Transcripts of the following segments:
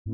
近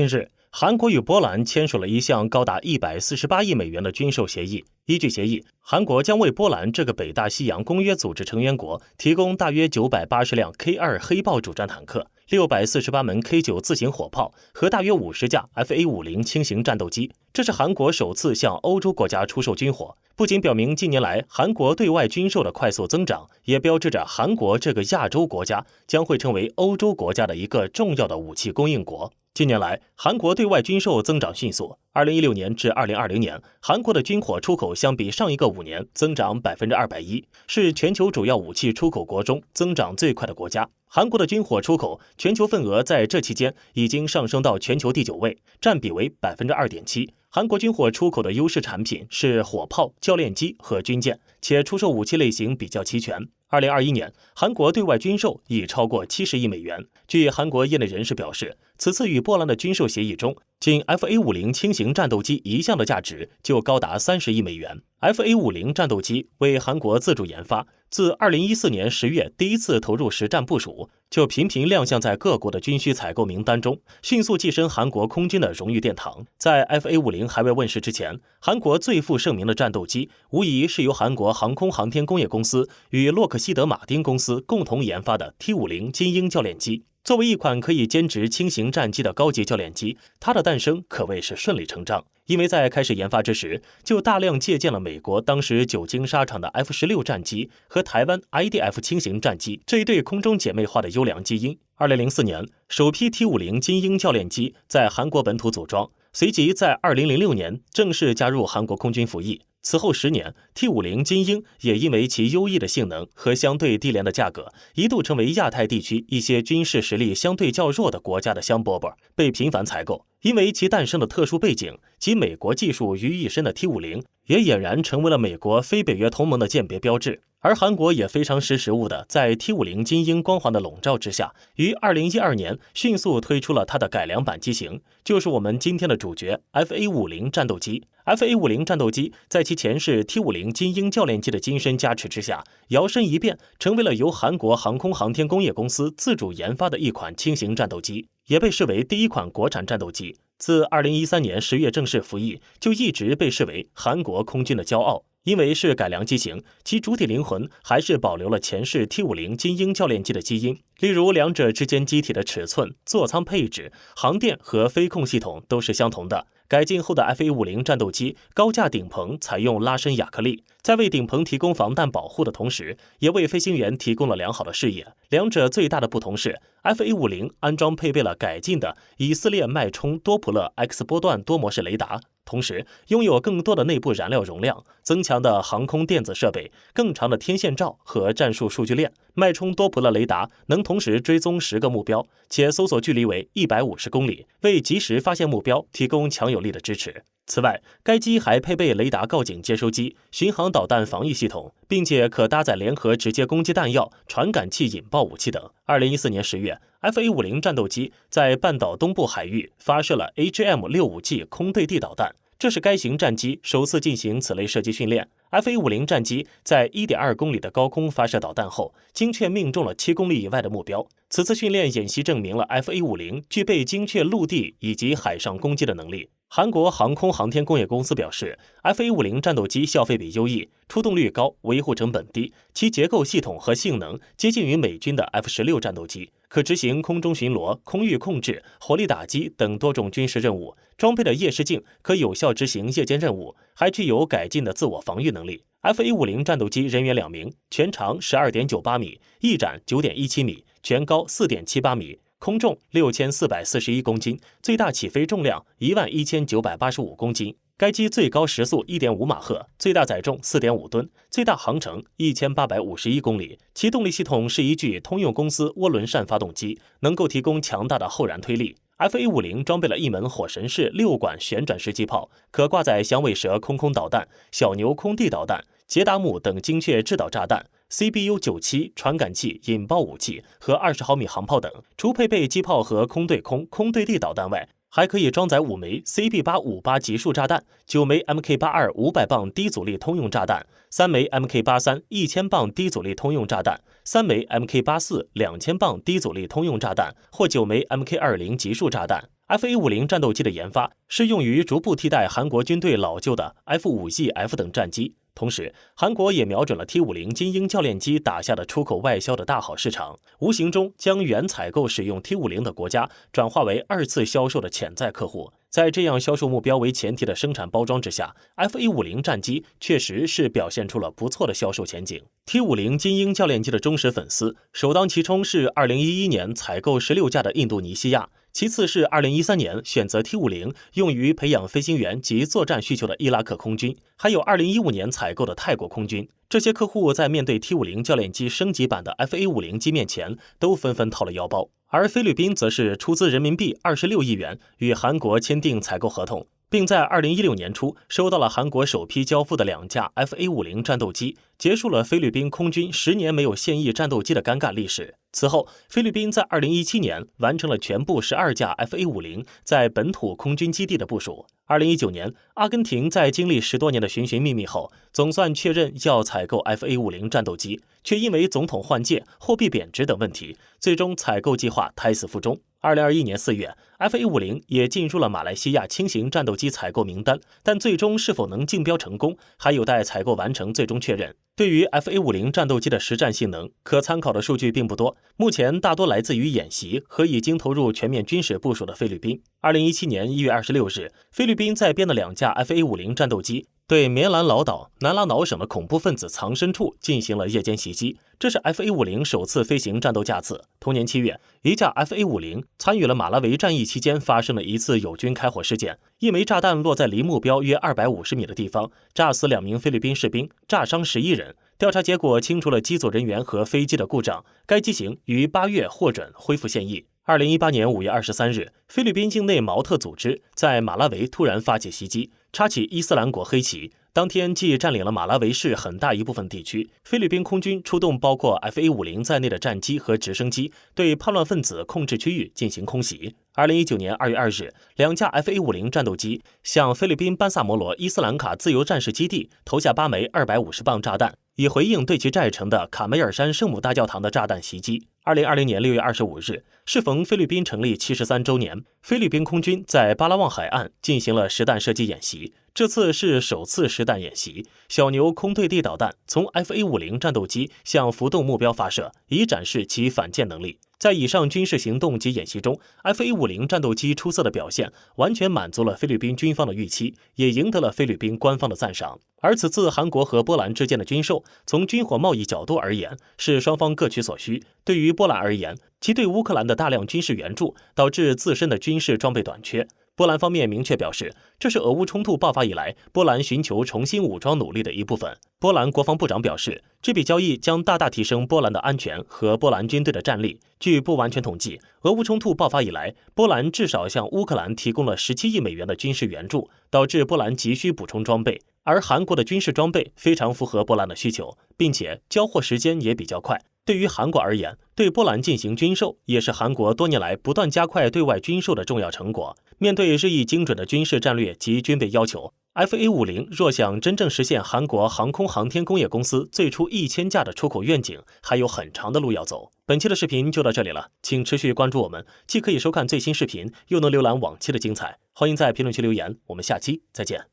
日，韩国与波兰签署了一项高达148亿美元的军售协议。依据协议，韩国将为波兰这个北大西洋公约组织成员国提供大约980辆 K2 黑豹主战坦克、648门 K9 自行火炮和大约50架 FA-50轻型战斗机。这是韩国首次向欧洲国家出售军火，不仅表明近年来韩国对外军售的快速增长，也标志着韩国这个亚洲国家将会成为欧洲国家的一个重要的武器供应国。近年来，韩国对外军售增长迅速。2016年至2020年，韩国的军火出口相比上一个5年增长210%，是全球主要武器出口国中增长最快的国家。韩国的军火出口全球份额在这期间已经上升到全球第9位，占比为2.7%。韩国军火出口的优势产品是火炮、教练机和军舰，且出售武器类型比较齐全。2021年，韩国对外军售已超过70亿美元。据韩国业内人士表示，此次与波兰的军售协议中，仅 FA-50轻型战斗机一项的价值就高达30亿美元。FA-50战斗机为韩国自主研发，自2014年10月第一次投入实战部署，就频频亮相在各国的军需采购名单中，迅速跻身韩国空军的荣誉殿堂。在 FA-50还未问世之前，韩国最负盛名的战斗机无疑是由韩国航空航天工业公司与洛克希德马丁公司共同研发的 T-50精英教练机。作为一款可以兼职轻型战机的高级教练机，它的诞生可谓是顺理成章，因为在开始研发之时，就大量借鉴了美国当时久经沙场的 F-16战机和台湾 IDF 轻型战机这一对空中姐妹花的优良基因。2004年，首批 T-50精英教练机在韩国本土组装，随即在2006年正式加入韩国空军服役。此后10年 ，T-50精英也因为其优异的性能和相对低廉的价格，一度成为亚太地区一些军事实力相对较弱的国家的香饽饽，被频繁采购。因为其诞生的特殊背景及美国技术于一身的 T-50，也俨然成为了美国非北约同盟的鉴别标志。而韩国也非常识时务的，在 T-50精英光环的笼罩之下，于2012年迅速推出了它的改良版机型，就是我们今天的主角 FA-50战斗机。FA-50战斗机在其前世 T-50精英教练机的精深加持之下，摇身一变成为了由韩国航空航天工业公司自主研发的一款轻型战斗机，也被视为第一款国产战斗机。自2013年10月正式服役，就一直被视为韩国空军的骄傲。因为是改良机型，其主体灵魂还是保留了前世 T-50精英教练机的基因，例如两者之间机体的尺寸、座舱配置、航电和飞控系统都是相同的。改进后的 FA-50战斗机高架顶棚采用拉伸亚克力，在为顶棚提供防弹保护的同时，也为飞行员提供了良好的视野。两者最大的不同是 FA-50安装配备了改进的以色列脉冲多普勒 X 波段多模式雷达，同时拥有更多的内部燃料容量、增强的航空电子设备、更长的天线罩和战术数据链。脉冲多普勒雷达能同时追踪10个目标，且搜索距离为150公里，为及时发现目标提供强有力的支持。此外，该机还配备雷达告警接收机、巡航导弹防御系统，并且可搭载联合直接攻击弹药、传感器引爆武器等。2014年10月，FA-50战斗机在半岛东部海域发射了 AGM-65G 空对地导弹，这是该型战机首次进行此类射击训练。FA-50战机在 1.2 公里的高空发射导弹后，精确命中了7公里以外的目标。此次训练演习证明了 FA-50具备精确陆地以及海上攻击的能力。韩国航空航天工业公司表示， FA-50战斗机效费比优异，出动率高，维护成本低，其结构系统和性能接近于美军的 F-16战斗机，可执行空中巡逻、空域控制、火力打击等多种军事任务。装备的夜视镜可有效执行夜间任务，还具有改进的自我防御能力。FA-50战斗机人员2名，全长12.98米，翼展9.17米，全高4.78米，空重6441公斤，最大起飞重量11985公斤。该机最高时速1.5马赫，最大载重4.5吨，最大航程1851公里。其动力系统是一具通用公司涡轮扇发动机，能够提供强大的后燃推力。FA-50装备了一门火神式6管旋转式机炮，可挂载响尾蛇空导弹、小牛空地导弹、捷达姆等精确制导炸弹、CBU-97 传感器引爆武器和20毫米航炮等。除配备机炮和空对空、空对地导弹外，还可以装载5枚 CB858 集束炸弹、9枚 Mk82 500磅低阻力通用炸弹、3枚 Mk83 1000磅低阻力通用炸弹、3枚 Mk84 2000磅低阻力通用炸弹或9枚 Mk20 集束炸弹。FA-50战斗机的研发是用于逐步替代韩国军队老旧的 F-5E/F 等战机。同时，韩国也瞄准了 T-50精英教练机打下的出口外销的大好市场，无形中将原采购使用 T-50的国家转化为2次销售的潜在客户。在这样销售目标为前提的生产包装之下， FA-50战机确实是表现出了不错的销售前景。T-50精英教练机的忠实粉丝首当其冲是2011年采购16架的印度尼西亚，其次是2013年选择 T-50用于培养飞行员及作战需求的伊拉克空军，还有2015年采购的泰国空军。这些客户在面对 T-50教练机升级版的 FA-50机面前，都纷纷掏了腰包。而菲律宾则是出资人民币26亿元与韩国签订采购合同，并在2016年初收到了韩国首批交付的2架 FA-50战斗机，结束了菲律宾空军10年没有现役战斗机的尴尬历史。此后，菲律宾在2017年完成了全部12架 FA-50在本土空军基地的部署。2019年，阿根廷在经历10多年的寻寻觅觅后，总算确认要采购 FA-50战斗机，却因为总统换届、货币贬值等问题，最终采购计划胎死腹中。2021年4月 ，FA-50也进入了马来西亚轻型战斗机采购名单，但最终是否能竞标成功，还有待采购完成最终确认。对于 FA-50战斗机的实战性能，可参考的数据并不多，目前大多来自于演习和已经投入全面军事部署的菲律宾。2017年1月26日，菲律宾在编的2架 FA-50战斗机对棉兰老岛、南拉瑙省的恐怖分子藏身处进行了夜间袭击，这是 FA-50首次飞行战斗架次。同年7月，一架 FA-50参与了马拉维战役期间发生了一次友军开火事件，一枚炸弹落在离目标约250米的地方，炸死2名菲律宾士兵，炸伤11人。调查结果清除了机组人员和飞机的故障，该机型于8月获准恢复现役。2018年5月23日，菲律宾境内毛特组织在马拉维突然发起袭击，插起伊斯兰国黑旗。当天既占领了马拉维市很大一部分地区，菲律宾空军出动包括 FA-50在内的战机和直升机，对叛乱分子控制区域进行空袭。2019年2月2日，2架 FA-50战斗机向菲律宾班萨摩罗伊斯兰卡自由战士基地投下8枚250磅炸弹，以回应对其寨城的卡梅尔山圣母大教堂的炸弹袭击。2020年6月25日，适逢菲律宾成立73周年，菲律宾空军在巴拉望海岸进行了实弹射击演习。这次是首次实弹演习，小牛空对地导弹从 FA-50战斗机向浮动目标发射，以展示其反舰能力。在以上军事行动及演习中， FA-50战斗机出色的表现完全满足了菲律宾军方的预期，也赢得了菲律宾官方的赞赏。而此次韩国和波兰之间的军售，从军火贸易角度而言，是双方各取所需。对于波兰而言，其对乌克兰的大量军事援助导致自身的军事装备短缺。波兰方面明确表示，这是俄乌冲突爆发以来波兰寻求重新武装努力的一部分。波兰国防部长表示，这笔交易将大大提升波兰的安全和波兰军队的战力。据不完全统计，俄乌冲突爆发以来，波兰至少向乌克兰提供了17亿美元的军事援助，导致波兰急需补充装备。而韩国的军事装备非常符合波兰的需求，并且交货时间也比较快。对于韩国而言，对波兰进行军售也是韩国多年来不断加快对外军售的重要成果。面对日益精准的军事战略及军备要求， FA-50若想真正实现韩国航空航天工业公司最初1000架的出口愿景，还有很长的路要走。本期的视频就到这里了，请持续关注我们，既可以收看最新视频，又能浏览往期的精彩。欢迎在评论区留言，我们下期再见。